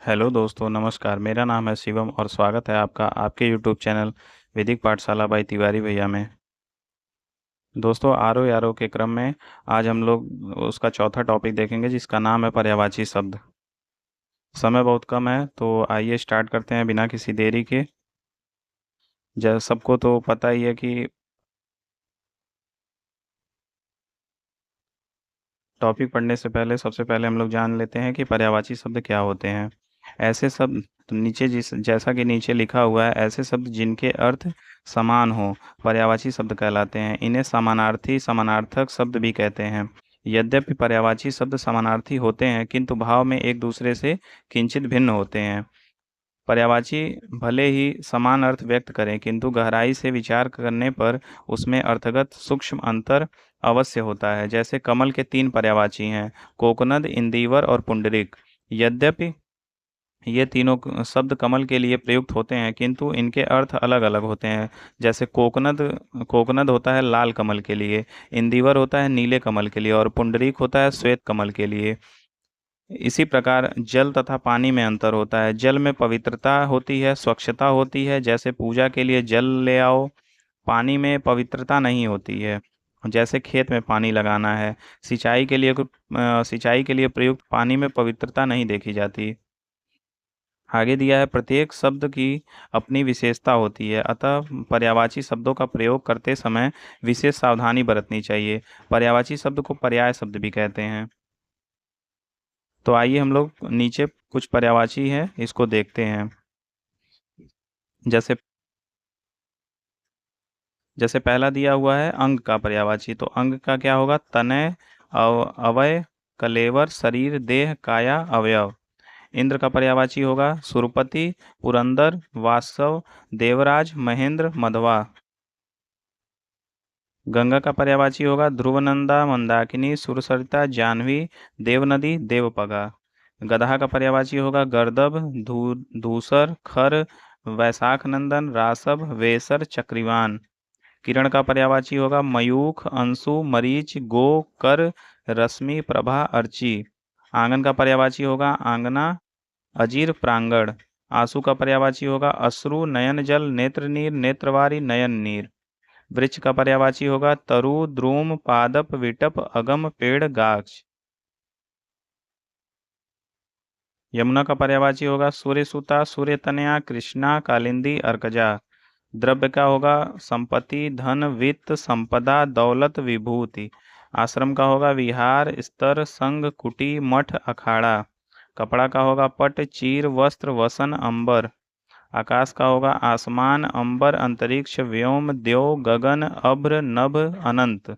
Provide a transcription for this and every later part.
Hello दोस्तों, नमस्कार। मेरा नाम है शिवम और स्वागत है आपका आपके यूट्यूब चैनल वैदिक पाठशाला बाई तिवारी भैया में। दोस्तों, आरो यारो के क्रम में आज हम लोग उसका चौथा टॉपिक देखेंगे जिसका नाम है पर्यायवाची शब्द। समय बहुत कम है तो आइए स्टार्ट करते हैं बिना किसी देरी के। जैसे सबको तो पता ही है कि टॉपिक पढ़ने से पहले सबसे पहले हम लोग जान लेते हैं कि पर्यायवाची शब्द क्या होते हैं। ऐसे शब्द तो नीचे जैसा कि नीचे लिखा हुआ है, ऐसे शब्द जिनके अर्थ समान हो पर्यायवाची शब्द कहलाते हैं। इन्हें समानार्थी समानार्थक शब्द भी कहते हैं। यद्यपि पर्यायवाची शब्द समानार्थी होते हैं किंतु भाव में एक दूसरे से किंचित भिन्न होते हैं। पर्यायवाची भले ही समान अर्थ व्यक्त करें किंतु गहराई से विचार करने पर उसमें अर्थगत सूक्ष्म अंतर अवश्य होता है। जैसे कमल के तीन पर्यायवाची हैं, कोकनद, इंदिवर और पुंडरीक। यद्यपि ये तीनों शब्द कमल के लिए प्रयुक्त होते हैं किंतु इनके अर्थ अलग अलग होते हैं। जैसे कोकनद कोकनद होता है लाल कमल के लिए, इंदिवर होता है नीले कमल के लिए और पुंडरीक होता है श्वेत कमल के लिए। इसी प्रकार जल तथा पानी में अंतर होता है। जल में पवित्रता होती है, स्वच्छता होती है, जैसे पूजा के लिए जल ले आओ। पानी में पवित्रता नहीं होती है, जैसे खेत में पानी लगाना है। सिंचाई के लिए प्रयुक्त पानी में पवित्रता नहीं देखी जाती। आगे दिया है, प्रत्येक शब्द की अपनी विशेषता होती है, अतः पर्यायवाची शब्दों का प्रयोग करते समय विशेष सावधानी बरतनी चाहिए। पर्यायवाची शब्द को पर्याय शब्द भी कहते हैं। तो आइए हम लोग नीचे कुछ पर्यायवाची है इसको देखते हैं। जैसे जैसे पहला दिया हुआ है अंग का पर्यायवाची, तो अंग का क्या होगा? तनय, अवय, कलेवर, शरीर, देह, काया, अवयव। इंद्र का पर्यायवाची होगा सुरपति, पुरंदर, वासव, देवराज, महेंद्र, मधवा। गंगा का पर्यायवाची होगा ध्रुवनंदा, मंदाकिनी, सुरसरिता, जाह्नवी, देवनदी, देवपगा। गदहा का पर्यायवाची होगा गर्दभ, धूसर, खर, वैशाख नंदन, रासव, वेसर, चक्रिवान। किरण का पर्यायवाची होगा मयूख, अंशु, मरीच, गो, कर, रश्मि, प्रभा, अर्ची। आंगन का पर्यायवाची होगा आंगना, अजीर, प्रांगण। आंसू का पर्यायवाची होगा अश्रु, नयन जल, नेत्र नीर, नेत्रवारी, नयन नीर। वृक्ष का पर्यायवाची होगा तरु, द्रुम, पादप, विटप, अगम, पेड़, गाछ। यमुना का पर्यायवाची होगा सूर्य सुता, सूर्य तनया, कृष्णा, कालिंदी, अर्कजा। द्रव्य का होगा संपत्ति, धन, वित्त, संपदा, दौलत, विभूति। आश्रम का होगा विहार, स्तर, संघ, कुटी, मठ, अखाड़ा। कपड़ा का होगा पट, चीर, वस्त्र, वसन, अंबर। आकाश का होगा आसमान, अंबर, अंतरिक्ष, व्योम, द्यौ, गगन, अभ्र, नभ, अनंत।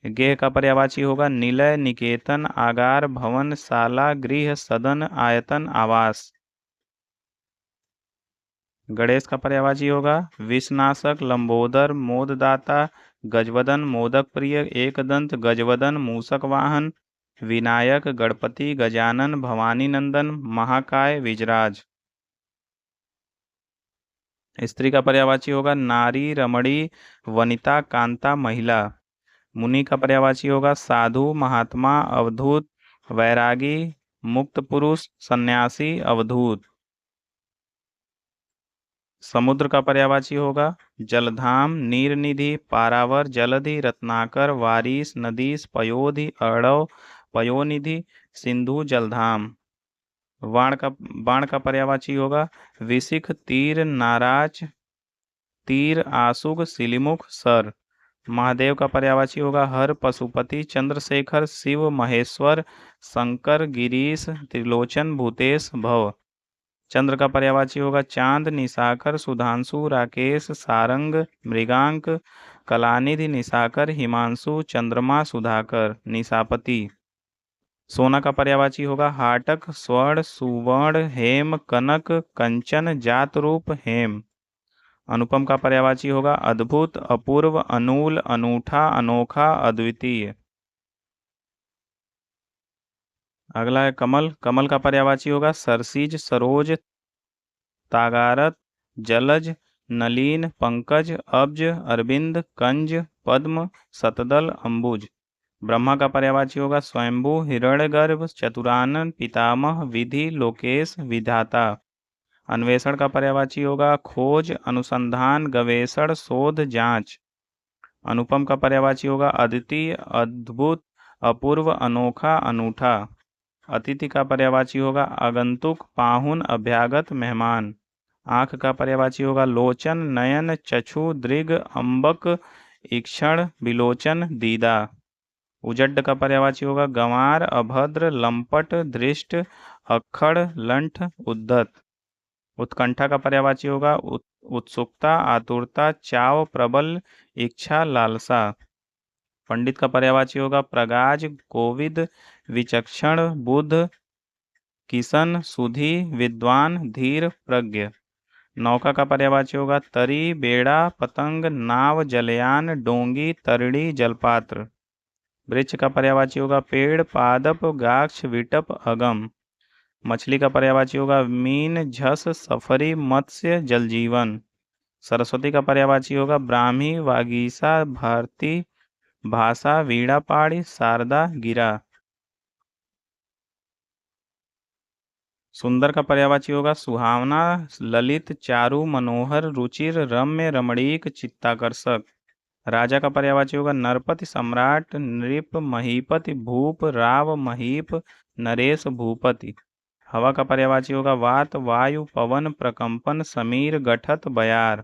गेह का पर्यायवाची होगा निलय, निकेतन, आगार, भवन, शाला, गृह, सदन, आयतन, आवास। गणेश का पर्यायवाची होगा विषनाशक, लंबोदर, मोददाता, गजवदन, मोदक प्रिय, एकदंत, गजवदन, मूषक वाहन, विनायक, गणपति, गजानन, भवानी नंदन, महाकाय, विजराज। स्त्री का पर्यायवाची होगा नारी, रमणी, वनिता, कांता, महिला। मुनि का पर्यायवाची होगा साधु, महात्मा, अवधूत, वैरागी, मुक्त पुरुष, सन्यासी, अवधूत। समुद्र का पर्यायवाची होगा जलधाम, नीर निधि, पारावर, जलधि, रत्नाकर, वारिस, नदीस, पयोधि, अड़व, पयोनिधि, सिंधु, जलधाम। बाण का पर्यायवाची होगा विशिख, तीर, नाराज, तीर, आशुग, सिलिमुख, सर। महादेव का पर्यायवाची होगा हर, पशुपति, चंद्रशेखर, शिव, महेश्वर, शंकर, गिरीश, त्रिलोचन, भूतेश, भव। चंद्र का पर्यायवाची होगा चांद, निशाकर, सुधांशु, राकेश, सारंग, मृगांक, कलानिधि, निशाकर, हिमांशु, चंद्रमा, सुधाकर, निशापति। सोना का पर्यायवाची होगा हाटक, स्वर्ण, सुवर्ण, हेम, कनक, कंचन, जात रूप, हेम। अनुपम का पर्यायवाची होगा अद्भुत, अपूर्व, अनूल, अनूठा, अनोखा, अद्वितीय। अगला है कमल। कमल का पर्यायवाची होगा सरसीज, सरोज, तागारत, जलज, नलीन, पंकज, अब्ज, अरविंद, कंज, पद्म, शतदल, अंबुज। ब्रह्मा का पर्यायवाची होगा स्वयंभू, हिरण्यगर्भ, चतुरानन, पितामह, विधि, लोकेश, विधाता। अन्वेषण का पर्यायवाची होगा खोज, अनुसंधान, गवेषण, शोध, जांच। अनुपम का पर्यायवाची होगा अद्वितीय, अद्भुत, अपूर्व, अनोखा, अनूठा। अतिथि का पर्यायवाची होगा आगंतुक, पाहुन, अभ्यागत, मेहमान। आंख का पर्यायवाची होगा लोचन, नयन, चक्षु, दृग, अम्बक, ईक्षण, विलोचन, दीदा। उजड्ड का पर्यायवाची होगा गंवार, अभद्र, लंपट, दृष्ट, अक्खड़, लंठ, उद्धत। उत्कंठा का पर्यायवाची होगा उत्सुकता, आतुरता, चाव, प्रबल, इच्छा, लालसा। पंडित का पर्यायवाची होगा प्रगाज, कोविद, विचक्षण, बुद्ध, किसन, सुधी, विद्वान, धीर, प्रज्ञ। नौका का पर्यायवाची होगा तरी, बेड़ा, पतंग, नाव, जलयान, डोंगी, तरिणी, जलपात्र। वृक्ष का पर्यायवाची होगा पेड़, पादप, गाक्ष, विटप, अगम। मछली का पर्यायवाची होगा मीन, झस, सफरी, मत्स्य, जलजीवन। सरस्वती का पर्यायवाची होगा ब्राह्मी, वागीसा, भारती, भाषा, वीणा पाड़ी, शारदा, गिरा। सुंदर का पर्यायवाची होगा सुहावना, ललित, चारु, मनोहर, रुचिर, रम्य, रमणीक, चित्ताकर्षक। राजा का पर्यायवाची होगा नरपति, सम्राट, नृप, महीपति, भूप, राव, महीप, नरेश, भूपति। हवा का पर्यायवाची होगा वात, वायु, पवन, प्रकंपन, समीर, गठत, बयार।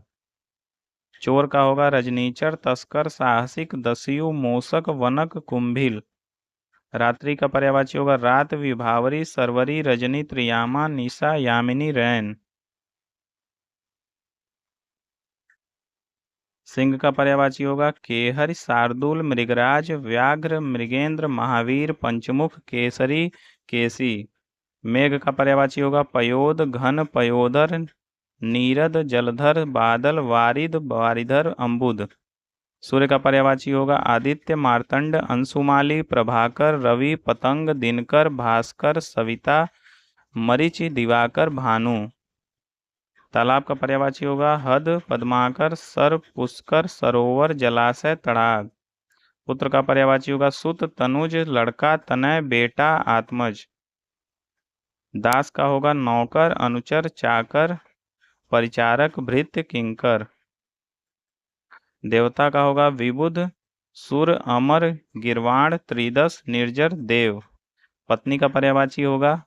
चोर का होगा रजनीचर, तस्कर, साहसिक, दस्यु, मोसक, वनक, कुंभिल। रात्रि का पर्यायवाची होगा रात, विभावरी, सरवरी, रजनी, त्रियामा, निशा, यामिनी, रैन। सिंह का पर्यायवाची होगा केहर, शार्दूल, मृगराज, व्याघ्र, मृगेंद्र, महावीर, पंचमुख, केसरी, केसी। मेघ का पर्यायवाची होगा पयोद, घन, पयोदर, नीरद, जलधर, बादल, वारिद, वारिधर, अम्बुद। सूर्य का पर्यायवाची होगा आदित्य, मार्तंड, अंशुमाली, प्रभाकर, रवि, पतंग, दिनकर, भास्कर, सविता, मरीचि, दिवाकर, भानु। तालाब का पर्यायवाची होगा हद, पद्माकर, सर, पुष्कर, सरोवर, जलाशय, तड़ाग। पुत्र का पर्यायवाची होगा सुत, तनुज, लड़का, तनय, बेटा, आत्मज। दास का होगा नौकर, अनुचर, चाकर, परिचारक, भृत्य, किंकर। देवता का होगा विबुध, सुर, अमर, गिरवाण, त्रिदश, निर्जर, देव। पत्नी का पर्यायवाची होगा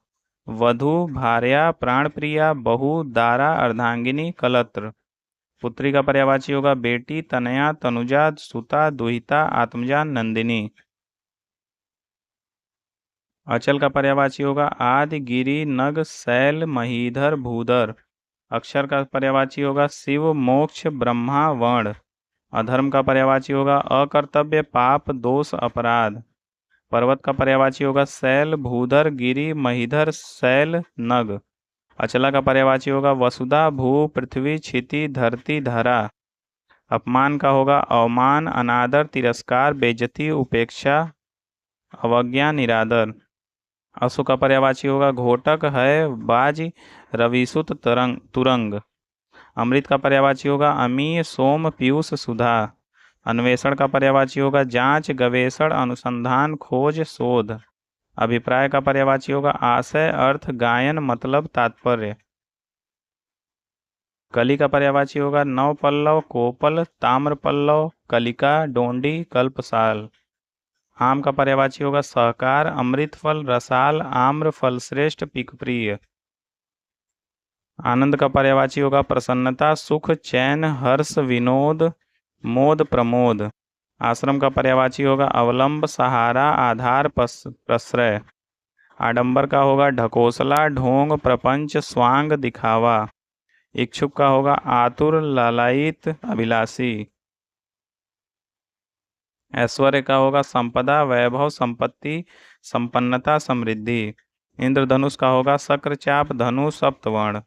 वधु, भार्या, प्राणप्रिया, बहु, दारा, अर्धांगिनी, कलत्र। पुत्री का पर्यायवाची होगा बेटी, तनया, तनुजा, सुता, दुहिता, आत्मजा, नंदिनी। अचल का पर्यायवाची होगा आदि, गिरि, नग, शैल, महीधर, भूधर। अक्षर का पर्यायवाची होगा शिव, मोक्ष, ब्रह्मा, वर्ण। अधर्म का पर्यायवाची होगा अकर्तव्य, पाप, दोष, अपराध। पर्वत का पर्यायवाची होगा शैल, भूधर, गिरि, महीधर, शैल, नग। अचला का पर्यायवाची होगा वसुधा, भू, पृथ्वी, क्षिति, धरती, धरा। अपमान का होगा अवमान, अनादर, तिरस्कार, बेइज्जती, उपेक्षा, अवज्ञा, निरादर। अशु का पर्यायवाची होगा घोटक, है, बाज, रविसुत, तुरंग। अमृत का पर्यायवाची होगा अमीय, सोम, पीयूष, सुधा। अन्वेषण का पर्यायवाची होगा जांच, गवेषण, अनुसंधान, खोज, शोध। अभिप्राय का पर्यायवाची होगा आशय, अर्थ, गायन, मतलब, तात्पर्य। कली का पर्यायवाची होगा नव पल्लव, कोपल, ताम्र पल्लव, कलिका, डोंडी, कल्पसाल। आम का पर्यायवाची होगा सहकार, अमृत फल, रसाल, आम्र, फल श्रेष्ठ, पिकप्रिय। आनंद का पर्यायवाची होगा प्रसन्नता, सुख, चैन, हर्ष, विनोद, मोद, प्रमोद। आश्रम का पर्यायवाची होगा अवलंब, सहारा, आधार, प्रश्रय। आडंबर का होगा ढकोसला, ढोंग, प्रपंच, स्वांग, दिखावा। इच्छुक का होगा आतुर, लालायित, अभिलाषी। ऐश्वर्य का होगा संपदा, वैभव, संपत्ति, संपन्नता, समृद्धि। इंद्रधनुष का होगा शक्र, चाप, धनु, सप्तवर्ण।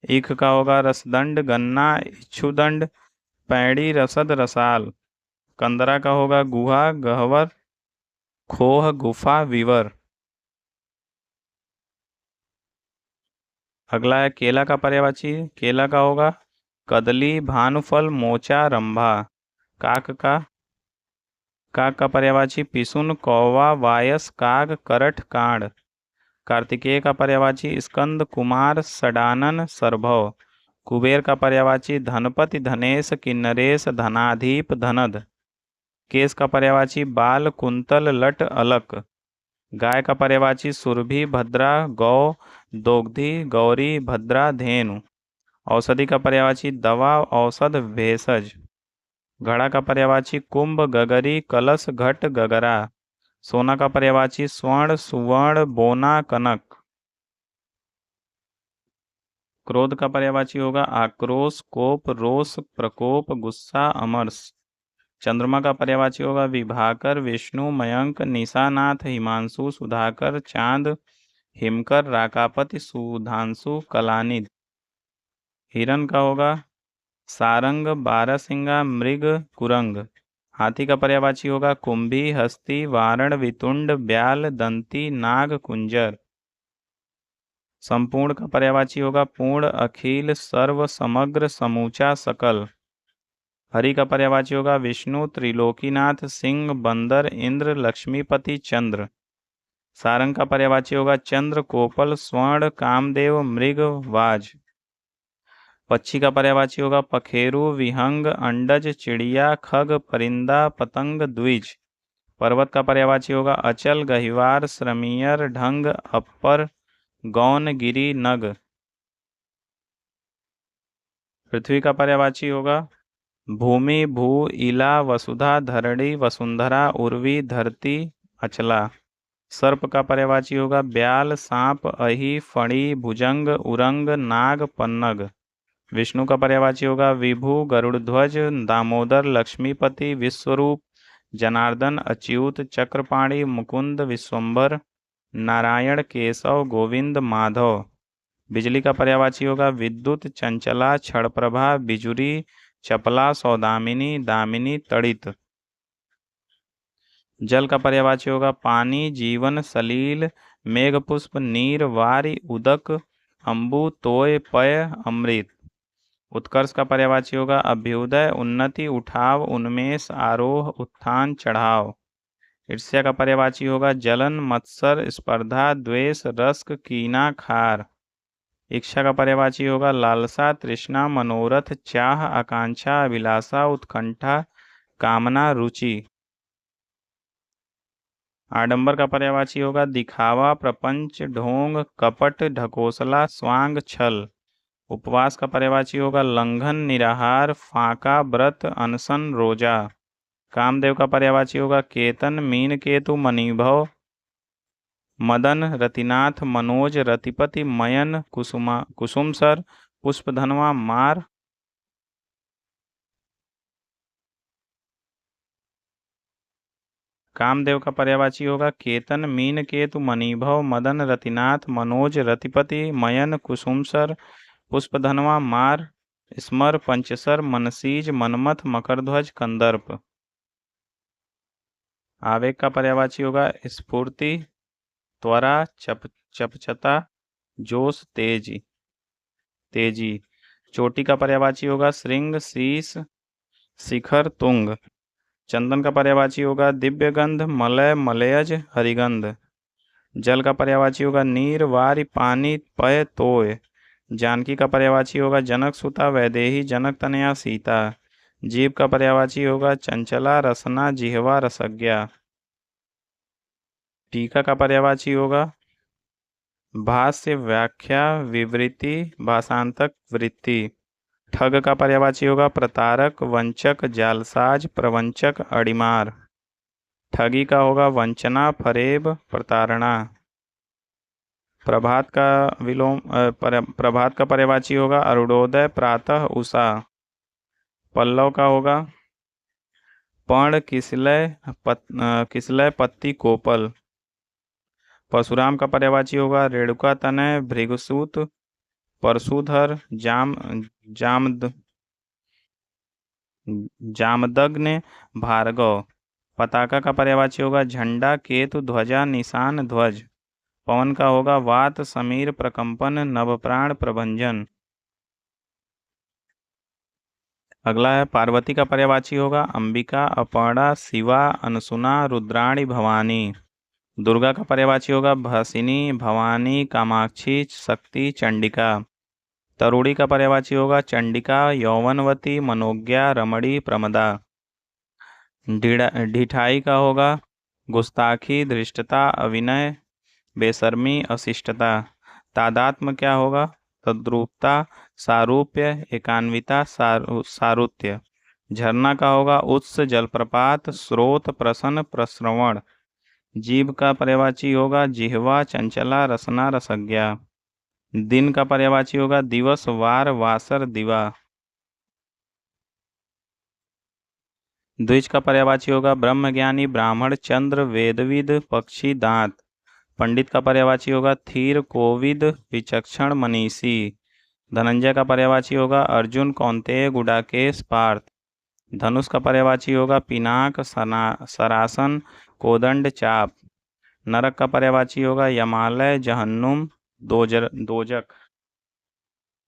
ईख का होगा रसदंड, गन्ना, इच्छुदंड, पैड़ी, रसद, रसाल। कंदरा का होगा गुहा, गहवर, खोह, गुफा, विवर। अगला है केला का पर्यायवाची। केला का होगा कदली, भानुफल, मोचा, रंभा। काक का काक का पर्यायवाची पिसुन, कौवा, वायस, काग, करठ, कांड। कार्तिकेय का पर्यायवाची स्कंद, कुमार, सडानन, सरभव। कुबेर का पर्यायवाची धनपति, धनेश, किन्नरेश, धनाधीप, धनद। केश का पर्यायवाची बाल, कुंतल, लट, अलक। गाय का पर्यायवाची सुरभि, भद्रा, गौ, दोग्धी, गौरी, भद्रा, धेनु। औषधि का पर्यायवाची दवा, औषध, भेषज। घड़ा का पर्यायवाची कुंभ, गगरी, कलश, घट, गगरा। सोना का पर्यायवाची स्वर्ण, सुवर्ण, बोना, कनक। क्रोध का पर्यायवाची होगा आक्रोश, कोप, रोष, प्रकोप, गुस्सा, अमर्ष। चंद्रमा का पर्यायवाची होगा विभाकर, विष्णु, मयंक, निशानाथ, हिमांशु, सुधाकर, चांद, हिमकर, राकापति, सुधांशु, कलानिध। हिरण का होगा सारंग, बारहसिंगा, मृग, कुरंग। हाथी का पर्यायवाची होगा कुंभी, हस्ती, वारण, वितुंड, ब्याल, दंती, नाग, कुंजर। संपूर्ण का पर्यायवाची होगा पूर्ण, अखिल, सर्व, समग्र, समूचा, सकल। हरि का पर्यायवाची होगा विष्णु, त्रिलोकीनाथ, सिंह, बंदर, इंद्र, लक्ष्मीपति, चंद्र। सारंग का पर्यायवाची होगा चंद्र, कोपल, स्वर्ण, कामदेव, मृग, वाज। पक्षी का पर्यायवाची होगा पखेरु, विहंग, अंडज, चिड़िया, खग, परिंदा, पतंग, द्विज। पर्वत का पर्यायवाची होगा अचल, गहिवार, श्रमीयर, ढंग, अपर, गौन, गिरी, नग। पृथ्वी का पर्यायवाची होगा भूमि, भू, इला, वसुधा, धरणी, वसुंधरा, उर्वी, धरती, अचला। सर्प का पर्यायवाची होगा ब्याल, सांप, अहि, फणी, भुजंग, उरंग, नाग, पन्नग। विष्णु का पर्यायवाची होगा विभु, गरुड़ध्वज, दामोदर, लक्ष्मीपति, विश्वरूप, जनार्दन, अच्युत, चक्रपाणि, मुकुंद, विश्वंभर, नारायण, केशव, गोविंद, माधव। बिजली का पर्यायवाची होगा विद्युत, चंचला, क्षणप्रभा, बिजुरी, चपला, सौदामिनी, दामिनी, तड़ित। जल का पर्यायवाची होगा पानी, जीवन, सलील, मेघपुष्प, नीर, वारि, उदक, अंबु, तोय, पय, अमृत। उत्कर्ष का पर्यायवाची होगा अभ्युदय, उन्नति, उठाव, उन्मेष, आरोह, उत्थान, चढ़ाव। ईर्ष्या का पर्यायवाची होगा जलन, मत्सर, स्पर्धा, द्वेष, रस्क, कीना, खार। इच्छा का पर्यायवाची होगा लालसा, तृष्णा, मनोरथ, चाह, आकांक्षा, अभिलाषा, उत्कंठा, कामना, रुचि। आडंबर का पर्यायवाची होगा दिखावा, प्रपंच, ढोंग, कपट, ढकोसला, स्वांग, छल। उपवास का पर्यायवाची होगा लंघन, निराहार, फाका, व्रत, अनशन, रोजा। कामदेव का पर्यायवाची होगा केतन, मीन केतु, मणिभव, मदन, रतिनाथ, मनोज, रतिपति, मयन, कुसुमसर, पुष्पधनवा, मार। कामदेव का पर्यायवाची होगा केतन, मीन केतु, मणिभव, मदन, रतिनाथ, मनोज, रतिपति, मयन, कुसुमसर, पुष्पधनवा, मार, स्मर, पंचसर, मनसीज, मनमथ, मकरध्वज, कंदर्प। आवेग का पर्यायवाची होगा स्फूर्ति, त्वरा, चपचता, जोश, तेजी। चोटी का पर्यायवाची होगा श्रृंग, शीश, शिखर, तुंग। चंदन का पर्यायवाची होगा दिव्यगंध, मलय, मलयज, हरिगंध। जल का पर्यायवाची होगा नीर, वारि, पानी, पय, तोय। जानकी का पर्यायवाची होगा जनक सुता, वैदेही, जनक तनया, सीता। जीव का पर्यायवाची होगा चंचला, रसना, जिह्वा, रसज्ञा। टीका का पर्यायवाची होगा भाष्य, व्याख्या, विवृति, भाषांतक, वृत्ति। ठग का पर्यायवाची होगा प्रतारक, वंचक, जालसाज, प्रवंचक, अड़िमार। ठगी का होगा वंचना, फरेब, प्रताड़ना। प्रभात का पर्यायवाची होगा अरुणोदय, प्रातः, उषा। पल्लव का होगा पर्ण, किसलय, पत्ती, कोपल। परशुराम का पर्यायवाची होगा रेणुका तनय, भृगुसूत, परशुधर, जामदग्नि, भार्गव। पताका का पर्यायवाची होगा झंडा, केतु, ध्वजा, निशान, ध्वज। पवन का होगा वात, समीर, प्रकंपन, नवप्राण, प्रभंजन। अगला है पार्वती का पर्यायवाची होगा अंबिका, अपर्णा, शिवा, अनसुना, रुद्राणी, भवानी। दुर्गा का पर्यायवाची होगा भसिनी, भवानी, कामाक्षी, शक्ति, चंडिका। तरुणी का पर्यायवाची होगा चंडिका, यौवनवती, मनोज्ञा, रमणी, प्रमदा। ढिठाई का होगा गुस्ताखी, धृष्टता, अविनय, बेशर्मी, अशिष्टता। तादात्म्य क्या होगा तद्रूपता, सारूप्य, एकान्विता, सारुत्य। झरना का होगा उत्स, जलप्रपात, स्रोत, प्रसन, प्रस्रवण। जीभ का पर्यायवाची होगा जिह्वा, चंचला, रसना, रसज्ञा। दिन का पर्यायवाची होगा दिवस, वार, वासर, दिवा। द्विज का पर्यायवाची होगा ब्रह्मज्ञानी, ब्राह्मण, चंद्र, वेदविद, पक्षी, दांत। पंडित का पर्यायवाची होगा थीर, कोविद, विचक्षण, मनीषी। धनंजय का पर्यायवाची होगा अर्जुन, कौंतेय, गुडाकेश, पार्थ। धनुष का पर्यायवाची होगा पिनाक, सरासन, कोदंड, चाप। नरक का पर्यायवाची होगा यमालय, जहन्नुम, दोजक।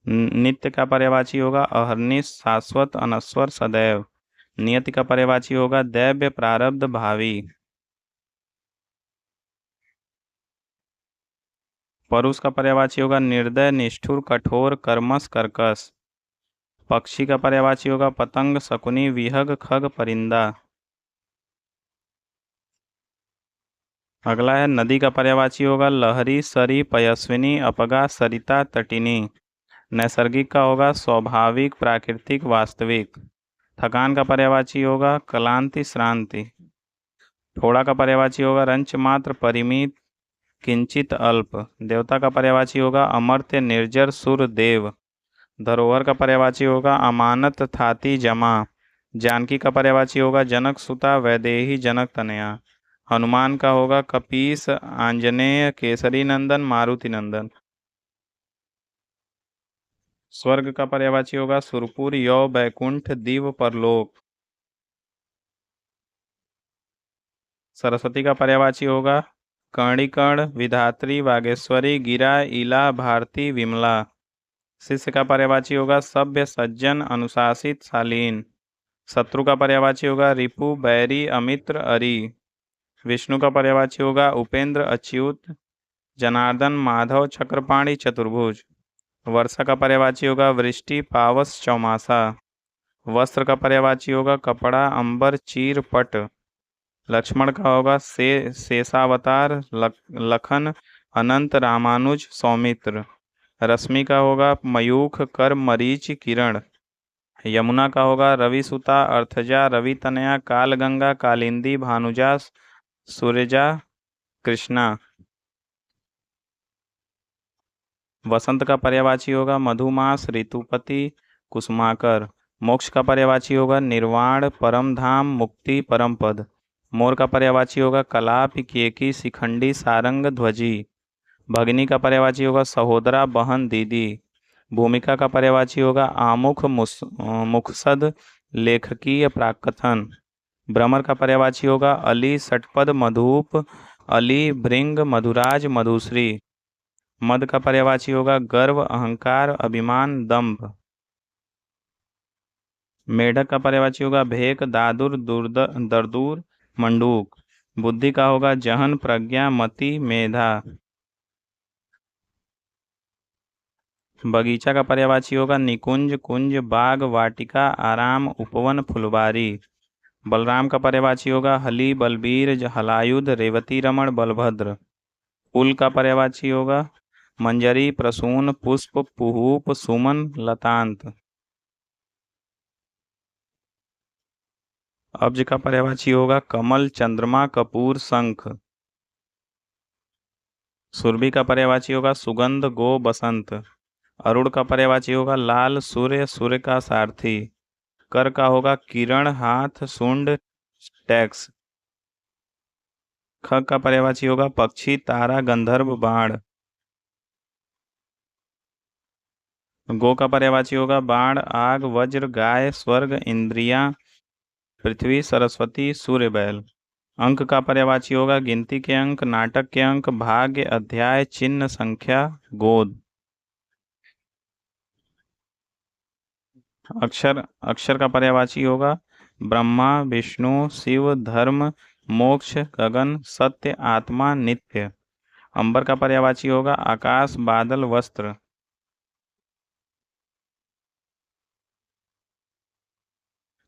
नित्य का पर्यायवाची होगा अहर्निश, शाश्वत, अनश्वर, सदैव। नियति का पर्यायवाची होगा दैव्य, प्रारब्ध, भावी। परुष का पर्यायवाची होगा निर्दय, निष्ठुर, कठोर, कर्मस, कर्कश। पक्षी का पर्यायवाची होगा पतंग, शकुनी, विहग, खग, परिंदा। अगला है नदी का पर्यायवाची होगा लहरी, सरी, पयस्विनी, अपगा, सरिता, तटिनी। नैसर्गिक का होगा स्वाभाविक, प्राकृतिक, वास्तविक। थकान का पर्यायवाची होगा क्लांति, श्रांति। थोड़ा का पर्यायवाची होगा रंच मात्र, परिमित, किंचित, अल्प। देवता का पर्यायवाची होगा अमर्त्य, निर्जर, सुर, देव। धरोहर का पर्यायवाची होगा अमानत, थाती, जमा। जानकी का पर्यायवाची होगा जनक सुता, वैदेही, जनक तनया। हनुमान का होगा कपीस, आंजनेय, केसरी नंदन, मारुति नंदन। स्वर्ग का पर्यायवाची होगा सुरपुर, यौ, बैकुंठ, दिव, परलोक। सरस्वती का पर्यायवाची होगा कर्णिकर्ण, विधात्री, वागेश्वरी, गिरा, इला, भारती, विमला। शिष्य का पर्यायवाची होगा सभ्य, सज्जन, अनुशासित, शालीन। शत्रु का पर्यायवाची होगा रिपु, बैरी, अमित्र, अरि। विष्णु का पर्यायवाची होगा उपेंद्र, अच्युत, जनार्दन, माधव, चक्रपाणि, चतुर्भुज। वर्षा का पर्यायवाची होगा वृष्टि, पावस, चौमासा। वस्त्र का पर्यायवाची होगा कपड़ा, अंबर, चीर, पट। लक्ष्मण का होगा शेषावतार, लखन, अनंत, रामानुज, सौमित्र। रश्मि का होगा मयूख, कर, मरीच, किरण। यमुना का होगा रविसुता, अर्थजा, रवि तनया, कालगंगा, कालिंदी, भानुजा, सूर्यजा, कृष्णा। वसंत का पर्यायवाची होगा मधुमास, ऋतुपति, कुसुमाकर। मोक्ष का पर्यायवाची होगा निर्वाण, परम धाम, मुक्ति, परम पद। मोर का पर्यायवाची होगा कलाप, केकी, शिखंडी, सारंग, ध्वजी। भगिनी का पर्यायवाची होगा सहोदरा, बहन, दीदी। भूमिका का पर्यायवाची होगा आमुख, मुखसद, लेखकीय, प्राकथन। भ्रमर का पर्यायवाची होगा अली, षटपद, मधुप, अली, भृंग, मधुराज, मधुश्री। मद का पर्यायवाची होगा गर्व, अहंकार, अभिमान, दंभ। मेढक का पर्यायवाची होगा भेक, दादुर, दरदूर, मंडूक। बुद्धि का होगा जहन, प्रज्ञा, मति, मेधा। बगीचा का पर्यायवाची होगा निकुंज, कुंज, बाग, वाटिका, आराम, उपवन, फुलबारी। बलराम का पर्यायवाची होगा हली, बलबीर, हलायुध, रेवती, रमण, बलभद्र। पुल का पर्यायवाची होगा मंजरी, प्रसून, पुष्प, पुहूप, सुमन, लतांत। अब्ज का पर्यायवाची होगा कमल, चंद्रमा, कपूर, शंख। सुरभि का पर्यायवाची होगा सुगंध, गो, बसंत। अरुण का पर्यायवाची होगा लाल, सूर्य, सूर्य का सारथी। कर का होगा किरण, हाथ, सुंड, टैक्स। खग का पर्यायवाची होगा पक्षी, तारा, गंधर्व, बाण। गो का पर्यायवाची होगा बाण, आग, वज्र, गाय, स्वर्ग, इंद्रियां, पृथ्वी, सरस्वती, सूर्य, बैल। अंक का पर्यायवाची होगा गिनती के अंक, नाटक के अंक, भाग्य, अध्याय, चिन्ह, संख्या, गोद। अक्षर अक्षर का पर्यायवाची होगा ब्रह्मा, विष्णु, शिव, धर्म, मोक्ष, गगन, सत्य, आत्मा, नित्य। अंबर का पर्यायवाची होगा आकाश, बादल, वस्त्र।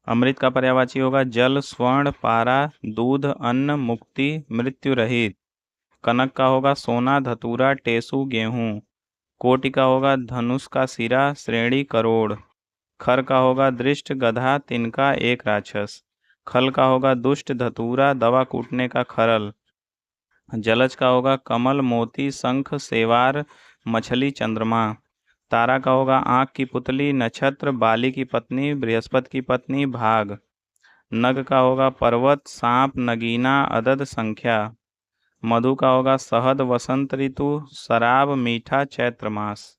अमृत का पर्यायवाची होगा जल, स्वर्ण, पारा, दूध, अन्न, मुक्ति, मृत्यु रहित। कनक का होगा सोना, धतूरा, टेसू, गेहूं। कोटि का होगा धनुष का सिरा, श्रेणी, करोड़। खर का होगा दृष्ट, गधा, तिनका, एक राक्षस। खल का होगा दुष्ट, धतूरा, दवा कूटने का खरल। जलज का होगा कमल, मोती, शंख, सेवार, मछली, चंद्रमा। तारा का होगा आँख की पुतली, नक्षत्र, बाली की पत्नी, बृहस्पति की पत्नी, भाग। नग का होगा पर्वत, सांप, नगीना, अदद, संख्या। मधु का होगा शहद, वसंत ऋतु, शराब, मीठा, चैत्र मास।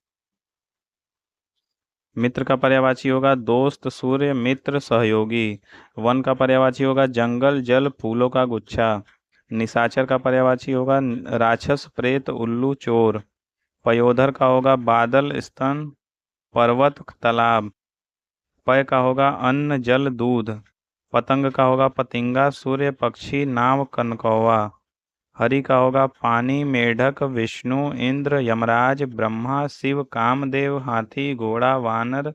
मित्र का पर्यायवाची होगा दोस्त, सूर्य, मित्र, सहयोगी। वन का पर्यायवाची होगा जंगल, जल, फूलों का गुच्छा। निशाचर का पर्यायवाची होगा राक्षस, प्रेत, उल्लू, चोर। पयोधर का होगा बादल, स्तन, पर्वत, तालाब। पय का होगा अन्न, जल, दूध। पतंग का होगा पतिंगा, सूर्य, पक्षी, नाव, कनकौवा। हरि का होगा पानी, मेढक, विष्णु, इंद्र, यमराज, ब्रह्मा, शिव, कामदेव, हाथी, घोड़ा, वानर,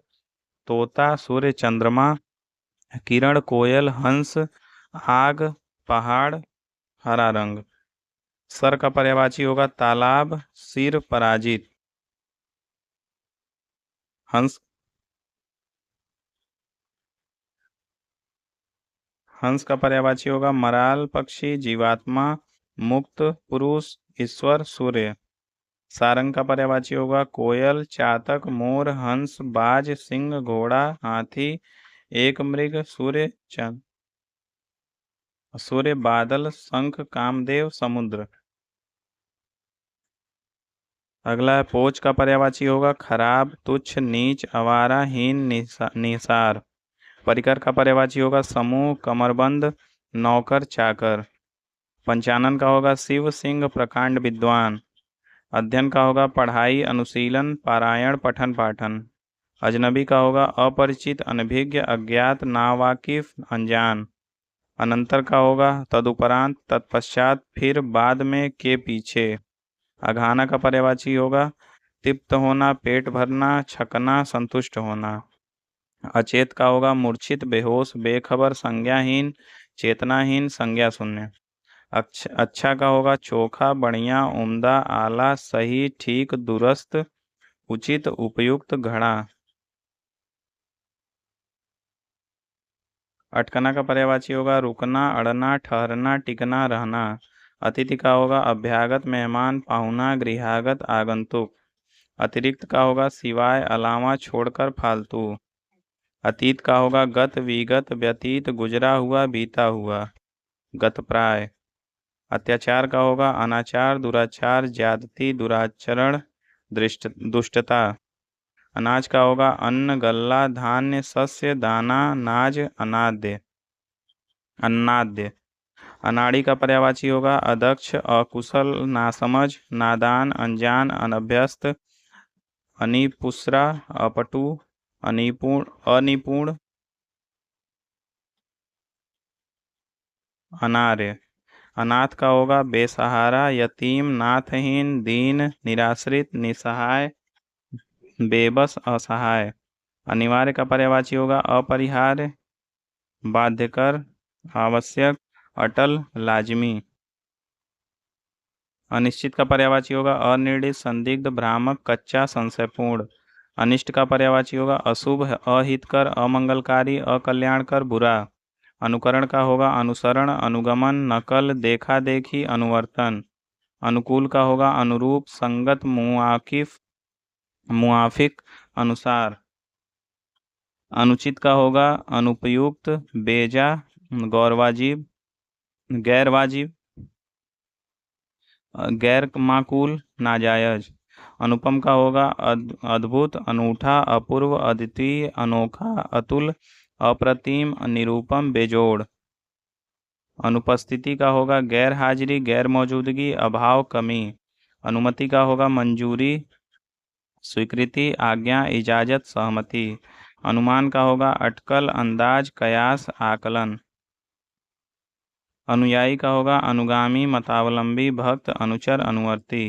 तोता, सूर्य, चंद्रमा। किरण, कोयल, हंस, आग, पहाड़, हरा रंग। सर का पर्यायवाची होगा तालाब, सिर, पराजित। हंस हंस का पर्यायवाची होगा मराल, पक्षी, जीवात्मा, मुक्त, पुरुष, ईश्वर, सूर्य। सारंग का पर्यायवाची होगा कोयल, चातक, मोर, हंस, बाज, सिंह, घोड़ा, हाथी, एक मृग, सूर्य, बादल, शंख, कामदेव, समुद्र। अगला है पोच का पर्यायवाची होगा खराब, तुच्छ, नीच, आवारा, हीन, निसार। परिकर का पर्यायवाची होगा समूह, कमरबंद, नौकर, चाकर। पंचानन का होगा शिव, सिंह, प्रकांड, विद्वान। अध्ययन का होगा पढ़ाई, अनुशीलन, पारायण, पठन पाठन। अजनबी का होगा अपरिचित, अनभिज्ञ, अज्ञात, नावाकिफ, अनजान। अनंतर का होगा तदुपरांत, तत्पश्चात, फिर, बाद में, के पीछे। अघाना का पर्यायवाची होगा तृप्त होना, पेट भरना, छकना, संतुष्ट होना। अचेत का होगा मूर्छित, बेहोश, बेखबर, संज्ञाहीन, चेतनाहीन, संज्ञा शून्य। अच्छा का होगा चोखा, बढ़िया, उम्दा, आला, सही, ठीक, दुरुस्त, उचित, उपयुक्त, घड़ा। अटकना का पर्यायवाची होगा रुकना, अड़ना, ठहरना, टिकना, रहना। अतिथि का होगा अभ्यागत, मेहमान, पाहुना, गृहागत, आगंतुक। अतिरिक्त का होगा सिवाय, अलावा, छोड़कर, फालतू। अतीत का होगा गत, विगत, व्यतीत, गुजरा हुआ, बीता हुआ, गत प्राय। अत्याचार का होगा अनाचार, दुराचार, ज्यादती, दुराचरण, दुष्टता। अनाज का होगा अन्न, गल्ला, धान्य, शस्य, दाना, नाज, अनाद्य, अन्नाद्य। अनाड़ी का पर्यायवाची होगा अदक्ष, अकुशल, नासमझ, नादान, अनजान, अनभ्यस्त, अनिपुसरा, अपटु, अनिपुण, अनार्य। अनाथ का होगा बेसहारा, यतीम, नाथहीन, दीन, निराश्रित, निसहाय, बेबस, असहाय। अनिवार्य का पर्यायवाची होगा अपरिहार्य, बाध्यकर, आवश्यक, अटल, लाजमी। अनिश्चित का पर्यायवाची होगा अनिर्णित, संदिग्ध, भ्रामक, कच्चा, संशयपूर्ण। अनिष्ट का पर्यायवाची होगा अशुभ, अहितकर, अमंगलकारी, अकल्याणकर, बुरा। अनुकरण का होगा अनुसरण, अनुगमन, नकल, देखा देखी, अनुवर्तन। अनुकूल का होगा अनुरूप, संगत, मुआकिफ, मुआफिक, अनुसार। अनुचित का होगा अनुपयुक्त, बेजा, गौरवाजिब, गैरवाजिब, गैर माकूल, नाजायज। अनुपम का होगा अद्भुत, अनूठा, अपूर्व, अद्वितीय, अनोखा, अतुल, अप्रतिम, निरूपम, बेजोड़। अनुपस्थिति का होगा गैर हाजिरी, गैर मौजूदगी, अभाव, कमी। अनुमति का होगा मंजूरी, स्वीकृति, आज्ञा, इजाजत, सहमति। अनुमान का होगा अटकल, अंदाज, कयास, आकलन। अनुयायी का होगा अनुगामी, मतावलंबी, भक्त, अनुचर, अनुवर्ती।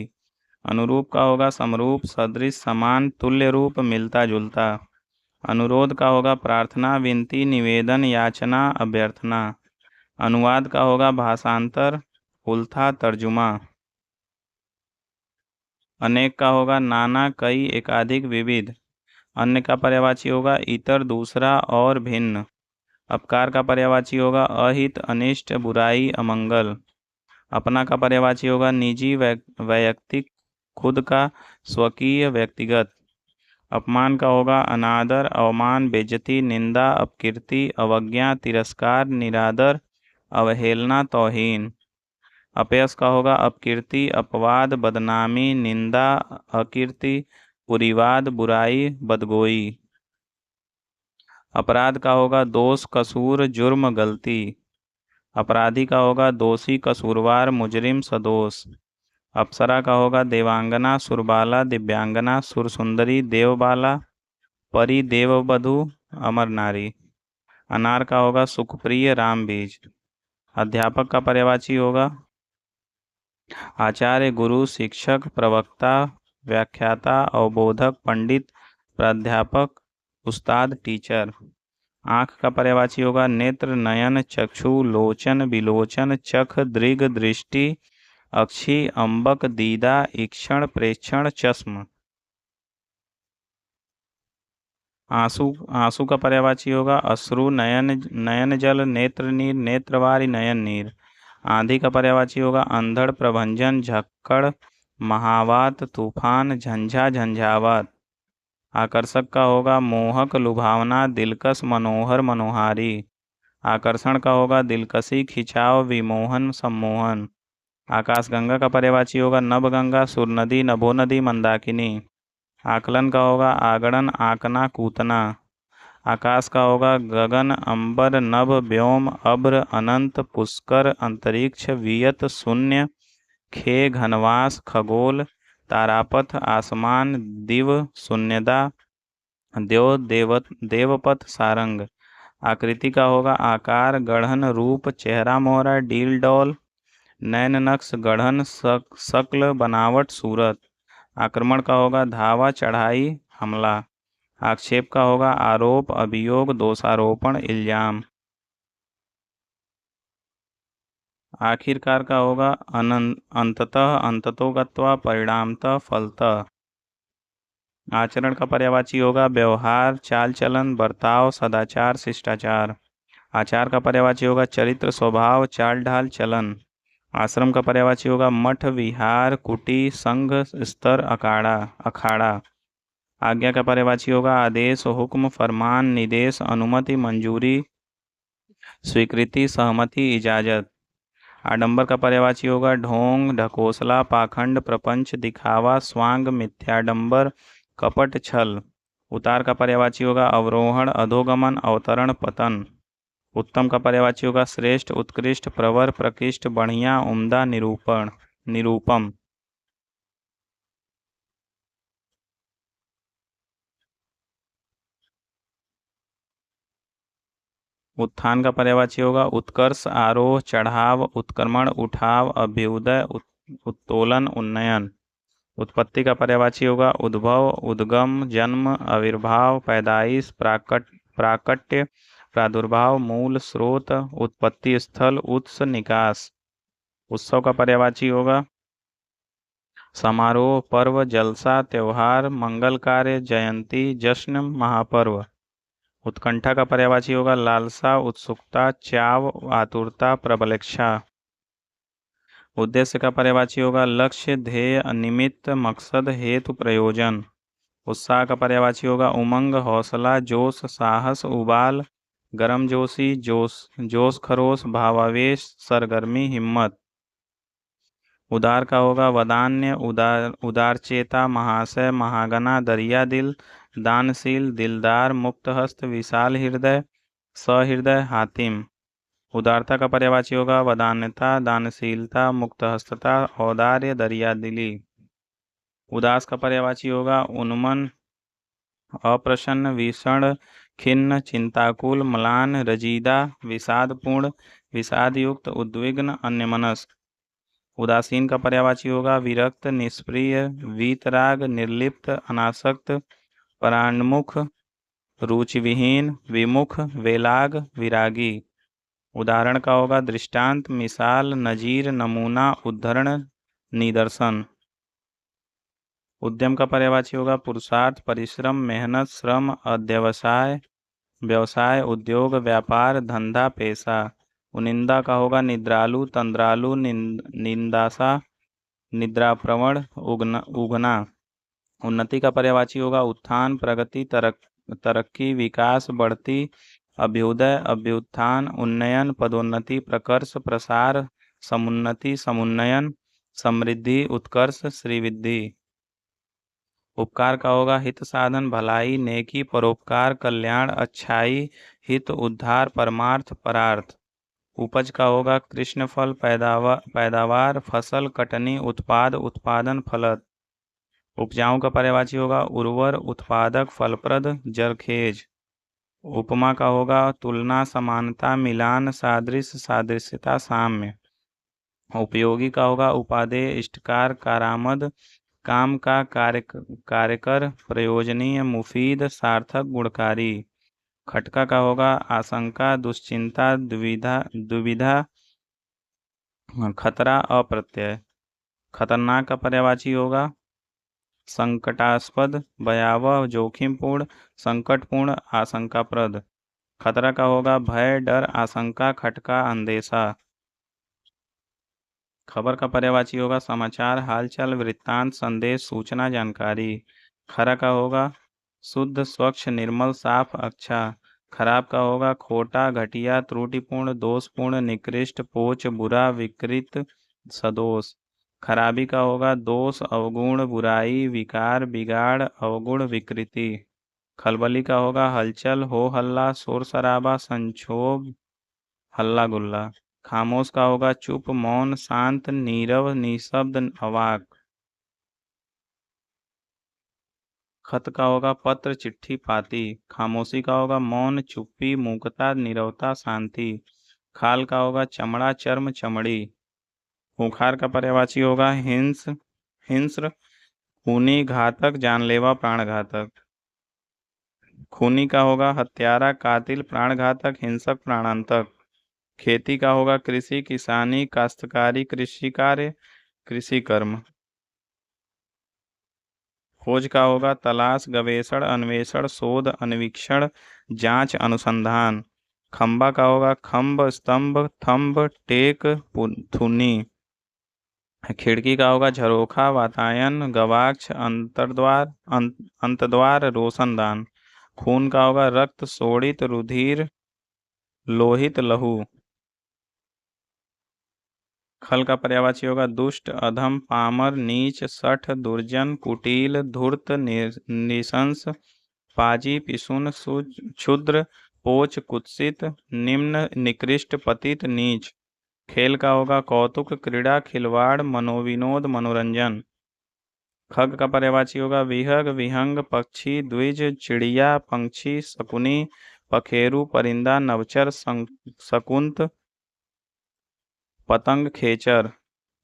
अनुरूप का होगा समरूप, सदृश, समान, तुल्य रूप, मिलता जुलता। अनुरोध का होगा प्रार्थना, विनती, निवेदन, याचना, अभ्यर्थना। अनुवाद का होगा भाषांतर, उल्था, तर्जुमा। अनेक का होगा नाना, कई, एकाधिक, विविध। अन्य का पर्यायवाची होगा इतर, दूसरा और भिन्न। अपकार का पर्यायवाची होगा अहित, अनिष्ट, बुराई, अमंगल। अपना का पर्यायवाची होगा निजी, वैयक्तिक, खुद का, स्वकीय, व्यक्तिगत। अपमान का होगा अनादर, अवमान, बेइज्जती, निंदा, अपकीर्ति, अवज्ञा, तिरस्कार, निरादर, अवहेलना, तौहीन। अपयश का होगा अपकीर्ति, अपवाद, बदनामी, निंदा, अकीर्ति, बुरीवाद, बुराई, बदगोई। अपराध का होगा दोष, कसूर, जुर्म, गलती। अपराधी का होगा दोषी, कसूरवार, मुजरिम, सदोष। अप्सरा का होगा देवांगना, सुरबाला, दिव्यांगना, सुरसुंदरी, देवबाला, परी, देववधू, अमर नारी। अनार का होगा सुखप्रिय, राम बीज। अध्यापक का पर्यायवाची होगा आचार्य, गुरु, शिक्षक, प्रवक्ता, व्याख्याता, अवबोधक, पंडित, प्राध्यापक, उस्ताद, टीचर। आँख का पर्यायवाची होगा नेत्र, नयन, चक्षु, लोचन, विलोचन, चख, दृग, दृष्टि, अक्षी, अंबक, दीदा, ईक्षण, प्रेक्षण, चश्म। आंसू आंसू का पर्यायवाची होगा अश्रु, नयन, नयन जल, नेत्र नीर, नेत्रवारी, नयन नीर। आंधी का पर्यायवाची होगा अंधड़, प्रभंजन, झक्कड़, महावात, तूफान, झंझा, झंझावात। आकर्षक का होगा मोहक, लुभावना, दिलकश, मनोहर, मनोहारी। आकर्षण का होगा दिलकशी, खिंचाव, विमोहन, सम्मोहन। आकाशगंगा का पर्यायवाची होगा नभगंगा, सुरनदी, नभोनदी, मंदाकिनी। आकलन का होगा आगड़न, आंकना, कूतना। आकाश का होगा गगन, अंबर, नभ, व्योम, अभ्र, अनंत, पुष्कर, अंतरिक्ष, वियत, शून्य, खे, घनवास, खगोल, तारापथ, आसमान, दिव, शून्यता, देवपथ, सारंग। आकृति का होगा आकार, गढ़न, रूप, चेहरा मोहरा, डील डौल, नैन नक्श, गढ़न, शक्ल, बनावट, सूरत। आक्रमण का होगा धावा, चढ़ाई, हमला। आक्षेप का होगा आरोप, अभियोग, दोषारोपण, इल्जाम। आखिरकार का होगा अंततः, अंततो गत्वा, परिणामतः, फलतः। आचरण का पर्यायवाची होगा व्यवहार, चाल चलन, बर्ताव, सदाचार, शिष्टाचार। आचार का पर्यायवाची होगा चरित्र, स्वभाव, चाल ढाल, चलन। आश्रम का पर्यायवाची होगा मठ, विहार, कुटी, संघ, स्तर, अखाड़ा। आज्ञा का पर्यायवाची होगा आदेश, हुक्म, फरमान, निदेश, अनुमति, मंजूरी, स्वीकृति, सहमति, इजाजत। आडंबर का पर्यायवाची होगा ढोंग, ढकोसला, पाखंड, प्रपंच, दिखावा, स्वांग, मिथ्याडंबर, कपट, छल। उतार का पर्यायवाची होगा अवरोहण, अधोगमन, अवतरण, पतन। उत्तम का पर्यायवाची होगा श्रेष्ठ, उत्कृष्ट, प्रवर, प्रकृष्ट, बढ़िया, उम्दा, निरूपम। उत्थान का पर्यायवाची होगा उत्कर्ष, आरोह, चढ़ाव, उत्क्रमण, उठाव, अभ्युदय, उत्तोलन, उन्नयन। उत्पत्ति का पर्यायवाची होगा उद्भव, उद्गम, जन्म, आविर्भाव, पैदाइश, प्राकट्य, प्रादुर्भाव, मूल, स्रोत, उत्पत्ति स्थल, उत्स, निकास। उत्सव का पर्यायवाची होगा समारोह, पर्व, जलसा, त्योहार, मंगल कार्य, जयंती, जश्न, महापर्व। उत्कंठा का पर्यायवाची होगा लालसा, उत्सुकता, चाव, आतुरता, प्रबलेच्छा। उद्देश्य का पर्यायवाची होगा लक्ष्य, ध्येय, निमित्त, मकसद, हेतु, प्रयोजन। उत्साह का पर्यायवाची होगा उमंग, हौसला, जोश, साहस, उबाल, गर्मजोशी, जोश खरोश, भावावेश, सरगर्मी, हिम्मत। उदार का होगा वदान्य, उदारचेता, महाशय, महागना, दरिया दिल, दानशील, दिलदार, मुक्तहस्त, विशाल हृदय, सहृदय, हातिम। उदारता का पर्यायवाची होगा वदान्यता, दानशीलता, मुक्तहस्तता, औदार्य, दरिया दिली। उदास का पर्यायवाची होगा उन्मन, अप्रसन्न, विषण, खिन्न, चिंताकुल, म्लान, रजीदा, विषादपूर्ण, विषादयुक्त, उद्विग्न, अन्यमनस्क। उदासीन का पर्यायवाची होगा विरक्त, निष्प्रिय, वीतराग, निर्लिप्त, अनासक्त, परान्मुख, रुचिविहीन, विमुख, वेलाग, विरागी। उदाहरण का होगा दृष्टांत, मिसाल, नजीर, नमूना, उद्धरण, निदर्शन। उद्यम का पर्यायवाची होगा पुरुषार्थ, परिश्रम, मेहनत, श्रम, अध्यवसाय, व्यवसाय, उद्योग, व्यापार, धंधा, पेशा। उनिंदा का होगा निद्रालु, तंद्रालु, निंदासा, निद्राप्रवण, उगना। उन्नति का पर्यायवाची होगा उत्थान, प्रगति, तरक्की, विकास, बढ़ती, अभ्युदय, अभ्युत्थान, उन्नयन, पदोन्नति, प्रकर्ष, प्रसार, समुन्नति, समुन्नयन, समृद्धि, उत्कर्ष, श्रीवृद्धि। उपकार का होगा हित साधन, भलाई, नेकी, परोपकार, कल्याण, अच्छाई, हित, उद्धार, परमार्थ, परार्थ। उपज का होगा कृष्ण फल, पैदावार, फसल, कटनी, उत्पाद, उत्पादन, फलत। उपजाऊ का पर्यायवाची होगा उर्वर, उत्पादक, फलप्रद, जरखेज। उपमा का होगा तुलना, समानता, मिलान, सादृश्य, सादृश्यता, साम्य। उपयोगी का होगा उपादेय, इष्टकार, कारामद, काम का, कार्यकर, प्रयोजनीय, मुफीद, सार्थक, गुणकारी। खटका का होगा आशंका, दुश्चिंता, दुविधा, खतरा, अप्रत्यय। खतरनाक का पर्यायवाची होगा संकटास्पद, भयावह, जोखिमपूर्ण, संकटपूर्ण, आशंकाप्रद। खतरा का होगा भय, डर, आशंका, खटका, अंदेशा। खबर का पर्यायवाची होगा समाचार, हालचाल, वृत्तांत, संदेश, सूचना, जानकारी। खरा का होगा शुद्ध, स्वच्छ, निर्मल, साफ, अच्छा। खराब का होगा खोटा, घटिया, त्रुटिपूर्ण, दोषपूर्ण, निकृष्ट, पोच, बुरा, विकृत, सदोष। खराबी का होगा दोष, अवगुण, बुराई, विकार, बिगाड़, अवगुण, विकृति। खलबली का होगा हलचल, हो हल्ला, शोर शराबा, संक्षोभ, हल्ला गुल्ला। खामोश का होगा चुप, मौन, शांत, नीरव, निशब्द, अवाक। खत का होगा पत्र, चिट्ठी, पाती। खामोशी का होगा मौन, चुप्पी, मूकता, नीरवता, शांति। खाल का होगा चमड़ा, चर्म, चमड़ी। खूंखार का पर्यायवाची होगा हिंस्र, खूनी, घातक, जानलेवा, प्राणघातक। खूनी का होगा हत्यारा, कातिल, प्राणघातक, हिंसक, प्राणांतक। खेती का होगा कृषि, किसानी, काश्तकारी, कृषि कार्य, कृषि कर्म। खोज का होगा तलाश, गवेषण, अन्वेषण, शोध, अन्वीक्षण, जांच, अनुसंधान। खंबा का होगा खंब, स्तंभ, थंब, टेक, थुनी। खिड़की का होगा झरोखा, वातायन, गवाक्ष, अंतर्द्वार, अंतद्वार, रोशनदान। खून का होगा रक्त, शोणित, रुधिर, लोहित, लहू। खल का पर्यायवाची होगा दुष्ट, अधम, पामर, नीच, सठ, दुर्जन, कुटिल, धूर्त, निशंस, पाजी, पिशुन, क्षुद्र, पोच, कुत्सित, निम्न, निकृष्ट, पतित, नीच। खेल का होगा कौतुक, क्रीड़ा, खिलवाड़, मनोविनोद, मनोरंजन। खग का पर्यायवाची होगा विहग, विहंग, पक्षी, द्विज, चिड़िया, पंक्षी, शकुनी, पखेरु, परिंदा, नवचर, शकुंत, पतंग, खेचर।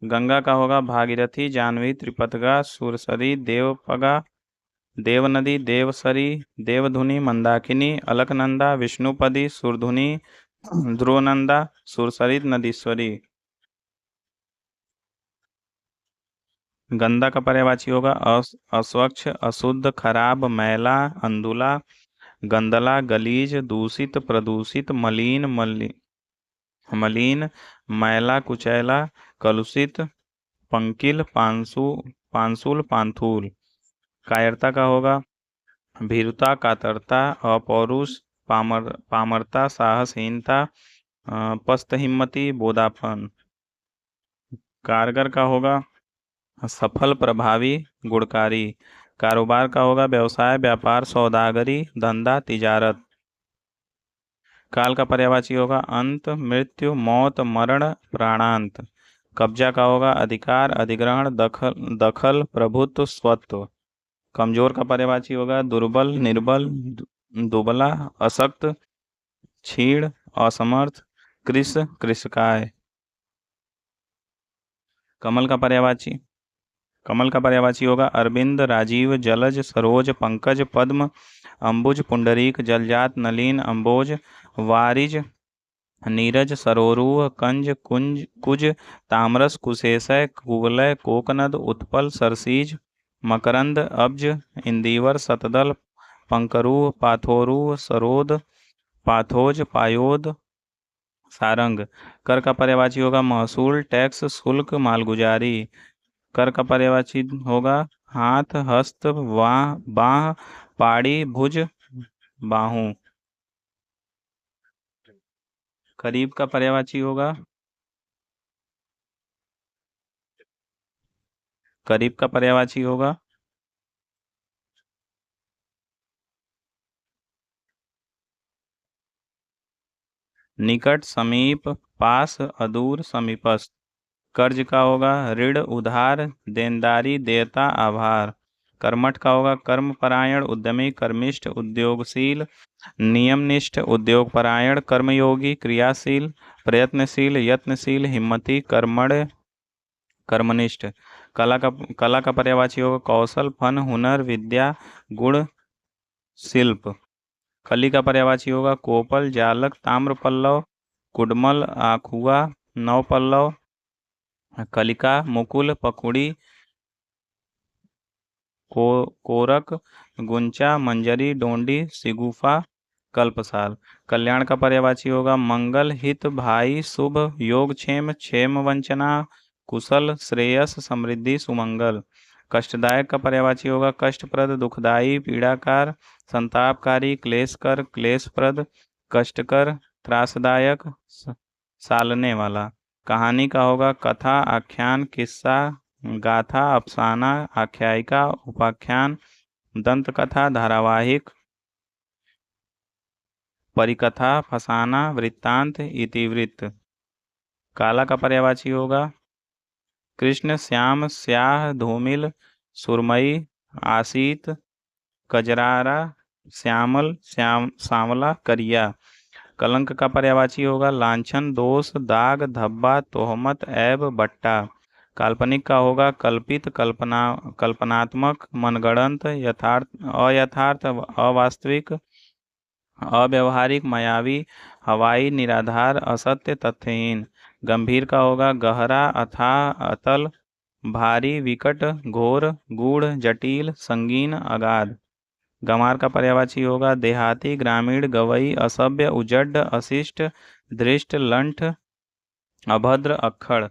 गंगा का होगा भागीरथी, जाह्नवी, त्रिपतगा, सुरसरी, देवपगा, देवनदी, देवसरी, देवधुनी, मंदाकिनी, अलकनंदा, विष्णुपदी, सुरधुनी, ध्रुवनंदा, सुरसरित, नदीश्वरी। गंदा का पर्यायवाची होगा अस्वच्छ, अशुद्ध, खराब, मैला, अंधुला, गंदला, गलीज, दूषित, प्रदूषित, मलिन, मलिन, मैला, कुचैला, कलुषित, पंकिल, पांसुल, पांथूल। कायरता का होगा भीरुता, कातरता, अपौरुष, पामरता, साहसहीनता, पस्तहिम्मती, बोदापन। कारगर का होगा सफल, प्रभावी, गुणकारी। कारोबार का होगा व्यवसाय, व्यापार, सौदागरी, धंधा, तिजारत। काल का पर्यायवाची होगा अंत, मृत्यु, मौत, मरण, प्राणांत। कब्जा का होगा अधिकार, अधिग्रहण, दखल, प्रभुत्व, स्वत्व। कमजोर का पर्यायवाची होगा दुर्बल, निर्बल, दुबला, अशक्त, क्षीण, असमर्थ, कृश, कृशकाय। कमल का पर्यायवाची कमल का पर्यायवाची होगा अरविंद, राजीव, जलज, सरोज, पंकज, पद्म, अंबुज, पुंडरीक, जलजात, नलीन, अंबोज, वारिज, नीरज, सरोरुह, कंज, कुंज, कुज, तामरस, कुशेशय, कुवलय, कोकनद, उत्पल, सरसीज, मकरंद, अब्ज, इंदिवर, सतदल, पंकरूह, पाथोरूह, सरोद, पाथोज, पायोद, सारंग। कर का पर्यायवाची होगा महसूल, टैक्स, शुल्क, मालगुजारी। कर का पर्यायवाची होगा हाथ, हस्त, बाह, पाड़ी, भुज, बाहू। करीब का पर्यायवाची होगा करीब का पर्यायवाची होगा निकट, समीप, पास, अदूर, समीपस्थ। कर्ज का होगा ऋण, उधार, देनदारी, देयता, आभार। कर्मठ का होगा कर्मपरायण, उद्यमी, कर्मिष्ठ, उद्योगशील, नियमनिष्ठ, उद्योगपरायण, कर्मयोगी, क्रियाशील, प्रयत्नशील, यत्नशील, हिम्मती, कर्मठ, कर्मनिष्ठ। कला का पर्यायवाची होगा कौशल, फन, हुनर, विद्या, गुण, शिल्प। कली का पर्यायवाची होगा कोपल, जालक, ताम्र पल्लव, कुडमल, आखुआ, नौ पल्लव, कलिका, मुकुल, पखुड़ी, कोरक, गुंचा, मंजरी, डोंडी, सिगुफा, कल्पसाल। कल्याण का पर्यायवाची होगा मंगल, हित, भाई, शुभ, योगक्षेम, क्षेम, वंचना, कुशल, श्रेयस, समृद्धि, सुमंगल। कष्टदायक का पर्यायवाची होगा कष्टप्रद, दुखदाई, पीड़ाकार, संतापकारी, क्लेशकर, क्लेशप्रद, कष्टकर, त्रासदायक, सालने वाला। कहानी का होगा कथा, आख्यान, किस्सा, गाथा, अफसाना, आख्यायिका, उपाख्यान, दंत कथा, धारावाहिक, परिकथा, फसाना, वृत्तांत, इतिवृत्त। काला का पर्यायवाची होगा कृष्ण, श्याम, स्याह, धूमिल, सुरमई, आसीत, कजरारा, श्यामल, सांवला, करिया। कलंक का पर्यायवाची होगा लांछन, दोष, दाग, धब्बा, तोहमत, ऐब, बट्टा। काल्पनिक का होगा कल्पित, कल्पनात्मक, मनगढ़ंत, यथार्थ, अयथार्थ, अवास्तविक, अव्यवहारिक, मायावी, हवाई, निराधार, असत्य, तथ्यहीन। गंभीर का होगा गहरा, अथाह, अतल, भारी, विकट, घोर, गूढ़, जटिल, संगीन, अगाध। गंवार का पर्यायवाची होगा देहाती, ग्रामीण, गवई, असभ्य, उजड्ड, अशिष्ट, दृष्ट, लंठ, अभद्र, अक्खड़।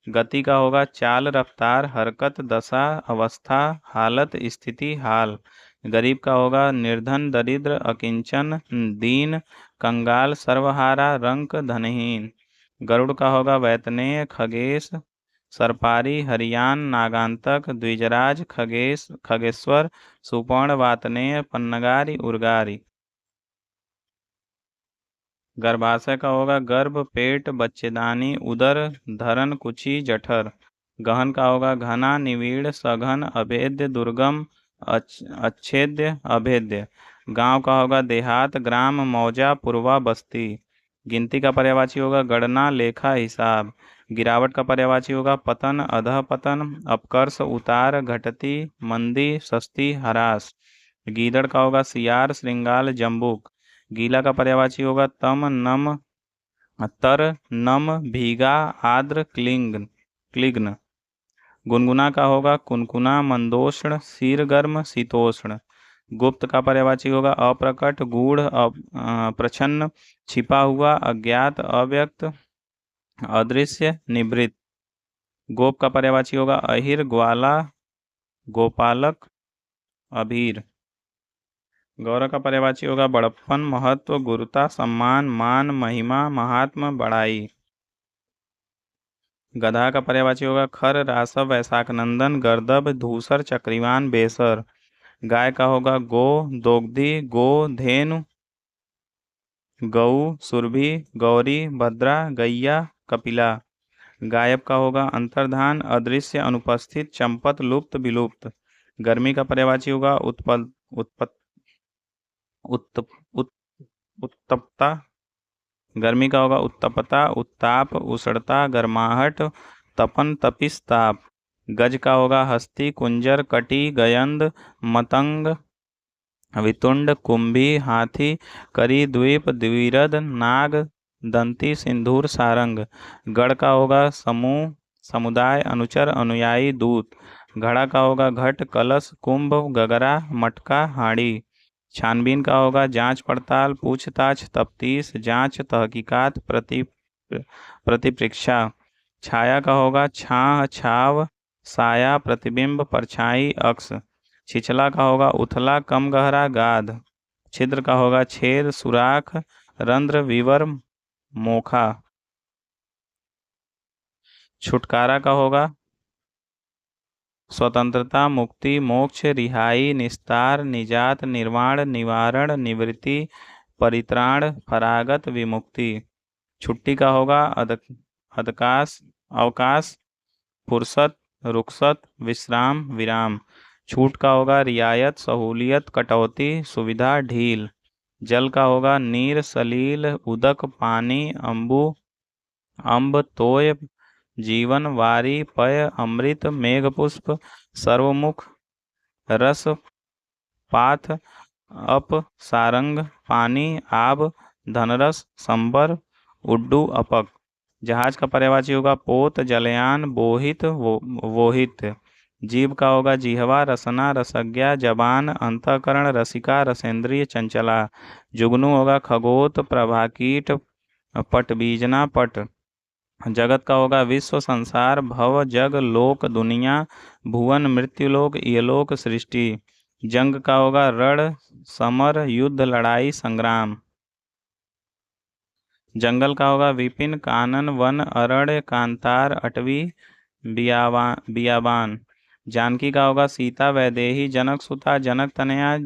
गति का होगा चाल, रफ्तार, हरकत, दशा, अवस्था, हालत, स्थिति, हाल। गरीब का होगा निर्धन, दरिद्र, अकिंचन, दीन, कंगाल, सर्वहारा, रंक, धनहीन। गरुड़ का होगा वैतनेय, खगेश, सरपारी, हरियान, नागांतक, द्विजराज, खगेश्वर, सुपर्ण, वातनेय, पन्नगारी, उर्गारी। गर्भाशय का होगा गर्भ, पेट, बच्चेदानी, उदर, धरण, कुची, जठर। गहन का होगा घना, निविड़, सघन, अभेद्य, दुर्गम, अच्छेद्य, अभेद्य। गांव का होगा देहात, ग्राम, मौजा, पुरवा, बस्ती। गिनती का पर्यायवाची होगा गणना, लेखा, हिसाब। गिरावट का पर्यायवाची होगा पतन, अधः पतन, अपकर्ष, उतार, घटती, मंदी, सस्ती, ह्रास। गीदड़ का होगा सियार, श्रृंगाल, जम्बूक। गीला का पर्यायवाची होगा तम, नम, तर, नम, भीगा, आर्द्र, क्लिग्न। गुनगुना का होगा कुनकुना, मंदोष्ण, शीरगर्म, शीतोष्ण। गुप्त का पर्यायवाची होगा अप्रकट, गूढ़, प्रछन्न, छिपा हुआ, अज्ञात, अव्यक्त, अदृश्य, निभृत। गोप का पर्यायवाची होगा अहिर, ग्वाला, गोपालक, अभीर। गौरव का पर्यायवाची होगा बड़प्पन, महत्व, गुरुता, सम्मान, मान, महिमा, महात्म, बड़ाई। गधा का पर्यायवाची होगा खर, रासव, वैशाख नंदन, गर्दभ, धूसर, चक्रीवान, बेसर। गाय का होगा गो, दोग्धी, गो, धेनु, गऊ, सुरभि, गौरी, भद्रा, गैया, कपिला। गायब का होगा अंतर्धान, अदृश्य, अनुपस्थित, चंपत, लुप्त, विलुप्त। गर्मी का पर्यायवाची होगा उत्पल उत्पत उत्त उत, उत्तप्ता। गर्मी का होगा उत्तपता, उत्ताप, उष्णता, गर्माहट, तपन, तपिस, ताप। गज का होगा हस्ती, कुंजर, कटी, गयंद, मतंग, वितुंड, कुंभी, हाथी, करी, द्वीप, द्विरद, नाग, दंती, सिंदूर, सारंग। गढ़ का होगा समूह, समुदाय, अनुचर, अनुयायी, दूत। घड़ा का होगा घट, कलश, कुंभ, गगरा, मटका, हांडी। छानबीन का होगा जांच पड़ताल, पूछताछ, तफ्तीश, जांच, तहकीकात, प्रतिपरीक्षा। छाया का होगा छाह, छाव, साया, प्रतिबिंब, परछाई, अक्स। छिछला का होगा उथला, कम गहरा, गाध। छिद्र का होगा छेद, सुराख, रंध्र, विवर, मोखा। छुटकारा का होगा स्वतंत्रता, मुक्ति, मोक्ष, रिहाई, निस्तार, निजात, निर्वाण, निवारण, निवृत्ति, परित्राण, फरागत, विमुक्ति। छुट्टी का होगा अवकाश, अवकाश, फुर्सत, रुखसत, विश्राम, विराम। छूट का होगा रियायत, सहूलियत, कटौती, सुविधा, ढील। जल का होगा नीर, सलील, उदक, पानी, अम्बु, अम्ब, तोय, जीवन, वारी, पय, अमृत, मेघपुष्प, सर्वमुख, रस, पाथ, अप, सारंग, पानी, आब, धनरस, संबर, उड्डू, अपक। जहाज का पर्यायवाची होगा पोत, जलयान, बोहित, वोहित। जीभ का होगा जिह्वा, रसना, रसज्ञा, जबान, अंतःकरण, रसिका, रसेंद्रिय, चंचला। जुगनू होगा खगोत, प्रभाकीट, पटबीजना, पट। जगत का होगा विश्व, संसार, भव, जग, लोक, दुनिया, भुवन, मृत्युलोक, इहलोक, सृष्टि। जंग का होगा रण, समर, युद्ध, लड़ाई, संग्राम। जंगल का होगा विपिन, कानन, वन, अरण्य, कांतार, अटवी, बियाबान। जानकी का होगा सीता, वैदेही, जनक सुता, जनक तनया,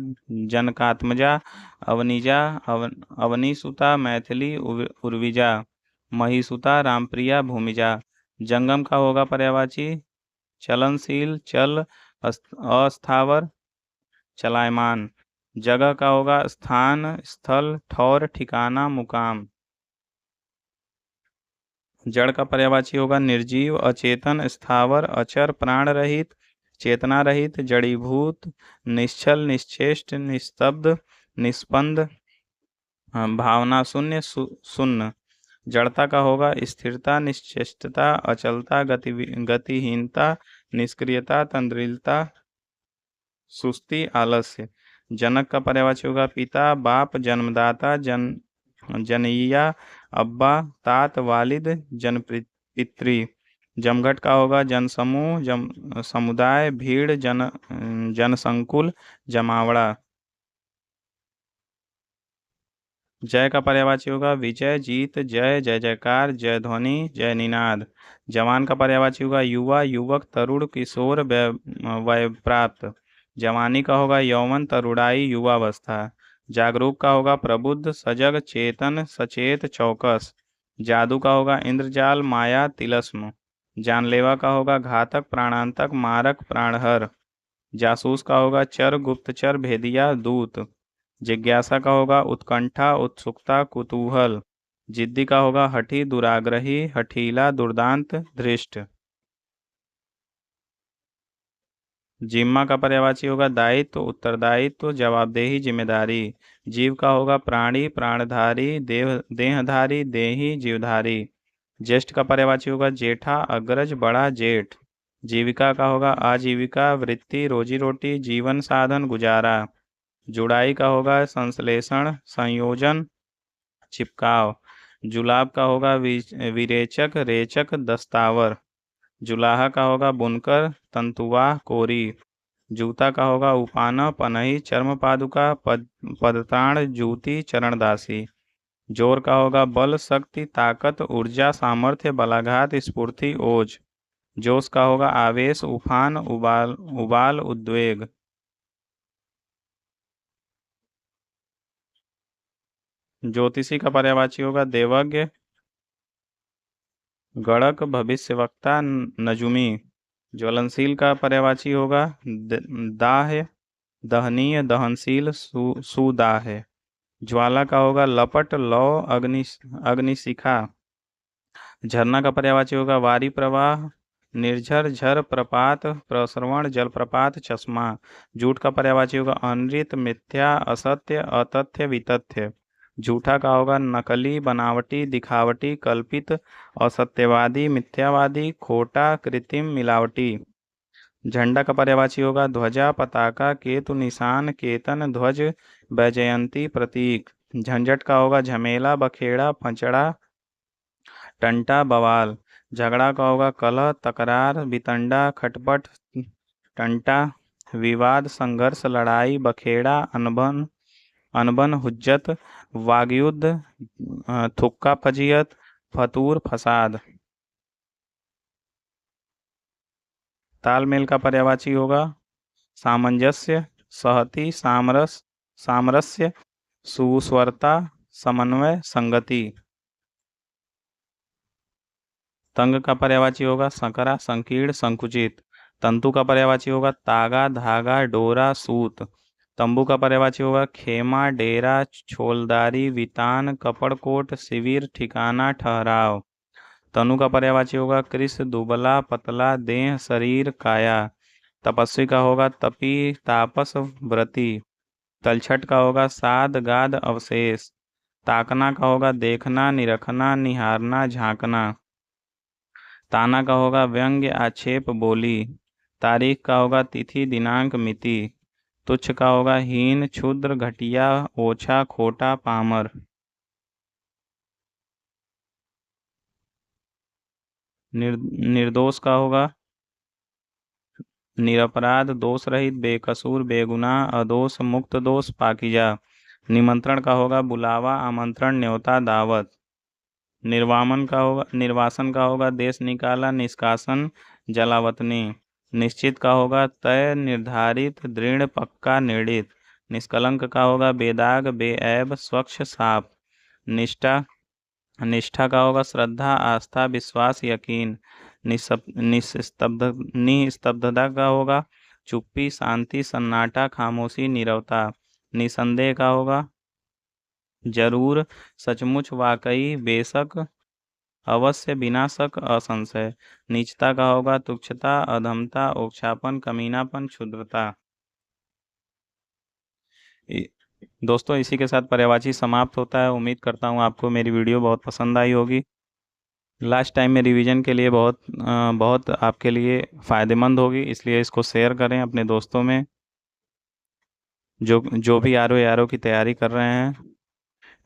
जनकात्मजा, अवनीजा, अवनीसुता, मैथिली, उर्विजा। महिसुता, रामप्रिया, भूमिजा। जंगम का होगा पर्यायवाची चलनशील, चल, अस्थावर, चलायमान। जगह का होगा स्थान, स्थल, ठौर, ठिकाना, मुकाम। जड़ का पर्यायवाची होगा निर्जीव, अचेतन, स्थावर, अचर, प्राण रहित, चेतना रहित, जड़ीभूत, निश्चल, निश्चेष्ट, निस्तब्ध, निस्पंद, भावना शून्य, शून्य। जड़ता का होगा स्थिरता, निश्चेष्टता, अचलता, गतिहीनता, निष्क्रियता, तंद्रिलता, सुस्ती, आलस्य। जनक का पर्यायवाची होगा पिता, बाप, जन्मदाता, जनईया, अब्बा, तात, वालिद, जनपित्री। जमघट का होगा जनसमूह, समुदाय, भीड़, जनसंकुल, जमावड़ा। जय का पर्यायवाची होगा विजय, जीत, जय, जय जयकार, जय ध्वनि, जय निनाद। जवान का पर्यायवाची होगा युवा, युवक, तरुण, किशोर, वय प्राप्त। जवानी का होगा यौवन, तरुणाई, युवावस्था। जागरूक का होगा प्रबुद्ध, सजग, चेतन, सचेत, चौकस। जादू का होगा इंद्रजाल, माया, तिलस्म। जानलेवा का होगा घातक, प्राणांतक, मारक, प्राणहर। जासूस का होगा चर, गुप्तचर, भेदिया, दूत। जिज्ञासा का होगा उत्कंठा, उत्सुकता, कुतूहल। जिद्दी का होगा हठी, दुराग्रही, हठीला, दुर्दांत, धृष्ट। जिम्मा का पर्यायवाची होगा दायित्व, उत्तरदायित्व, जवाबदेही, जिम्मेदारी। जीव का होगा प्राणी, प्राणधारी, देहधारी, देही, जीवधारी। ज्येष्ठ का पर्यायवाची होगा जेठा, अग्रज, बड़ा, जेठ। जीविका का होगा आजीविका, वृत्ति, रोजी रोटी, जीवन साधन, गुजारा। जुड़ाई का होगा संश्लेषण, संयोजन, चिपकाव। जुलाब का होगा विरेचक, रेचक, दस्तावर। जुलाहा का होगा बुनकर, तंतुवाह, कोरी। जूता का होगा उपाना, पनही, चर्म पादुका, पदताण, जूती, चरणदासी। जोर का होगा बल, शक्ति, ताकत, ऊर्जा, सामर्थ्य, बलाघात, स्फूर्ति, ओज। जोश का होगा आवेश, उफान, उबाल, उबाल, उद्वेग। ज्योतिषी का पर्यायवाची होगा देवज्ञ, गणक, भविष्यवक्ता, नजुमी। ज्वलनशील का पर्यायवाची होगा दाह, दहनीय, दहनशील, सुदाह। ज्वाला का होगा लपट, लौ, अग्निशिखा। झरना का पर्यायवाची होगा वारी, प्रवाह, निर्झर, झर, प्रपात, प्रसरवण, जलप्रपात, चश्मा। झूठ का पर्यायवाची होगा अनृत, मिथ्या, असत्य, अतथ्य, वितथ्य। झूठा का होगा नकली, बनावटी, दिखावटी, कल्पित, असत्यवादी, मिथ्यावादी, खोटा, कृत्रिम, मिलावटी। झंडा का पर्यायवाची होगा ध्वजा, पताका, केतु, निशान, केतन, ध्वज, वैजयंती, प्रतीक। झंझट का होगा झमेला, बखेड़ा, फंचड़ा, टंटा, बवाल। झगड़ा का होगा कलह, तकरार, वितंडा, खटपट, टंटा, विवाद, संघर्ष, लड़ाई, बखेड़ा, अनबन, अनबन, हुज्जत, वागयुद्ध, थुक्का, फजीयत, फतूर, फसाद। तालमेल का पर्यायवाची होगा सामंजस्य, सहति, सामरस्य, सुस्वरता, समन्वय, संगति। तंग का पर्यायवाची होगा संकरा, संकीर्ण, संकुचित। तंतु का पर्यायवाची होगा तागा, धागा, डोरा, सूत। तंबू का पर्यायवाची होगा खेमा, डेरा, छोलदारी, वितान, कपड़कोट, शिविर, ठिकाना, ठहराव। तनु का पर्यायवाची होगा कृष, दुबला, पतला, देह, शरीर, काया। तपस्वी का होगा तपी, तापस, व्रती। तलछट का होगा साध, गाद, अवशेष। ताकना का होगा देखना, निरखना, निहारना, झांकना। ताना का होगा व्यंग्य, आक्षेप, बोली। तारीख का होगा तिथि, दिनांक, मिति। तुच्छ का होगा हीन, क्षुद्र, घटिया, ओछा, खोटा, पामर। निर्दोष का होगा निरपराध, दोष रहित, बेकसूर, बेगुनाह, अदोष, मुक्त दोष, पाकीजा। निमंत्रण का होगा बुलावा, आमंत्रण, न्योता, दावत। निर्वासन का होगा देश निकाला, निष्कासन, जलावतनी। निश्चित का होगा तय, निर्धारित, दृढ़, पक्का, निर्णित। निष्कलंक का होगा बेदाग, बेऐब, स्वच्छ, साफ। निष्ठा निष्ठा का होगा श्रद्धा, आस्था, विश्वास, यकीन। निस्तब्धता का होगा चुप्पी, शांति, सन्नाटा, खामोशी, नीरवता। निसंदेह का होगा जरूर, सचमुच, वाकई, बेशक, अवश्य, बिना शक, असंशय। नीचता का होगा तुच्छता, अधमता, ओछापन, कमीनापन, क्षुद्रता। दोस्तों इसी के साथ पर्यायवाची समाप्त होता है। उम्मीद करता हूँ आपको मेरी वीडियो बहुत पसंद आई होगी। लास्ट टाइम में रिवीजन के लिए बहुत आपके लिए फ़ायदेमंद होगी, इसलिए इसको शेयर करें अपने दोस्तों में जो भी आर ओ की तैयारी कर रहे हैं।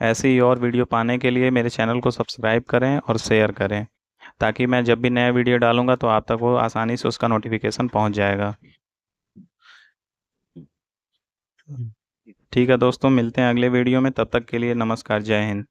ऐसे ही और वीडियो पाने के लिए मेरे चैनल को सब्सक्राइब करें और शेयर करें, ताकि मैं जब भी नया वीडियो डालूंगा तो आप तक वो आसानी से उसका नोटिफिकेशन पहुंच जाएगा। ठीक है दोस्तों, मिलते हैं अगले वीडियो में। तब तक के लिए नमस्कार, जय हिंद।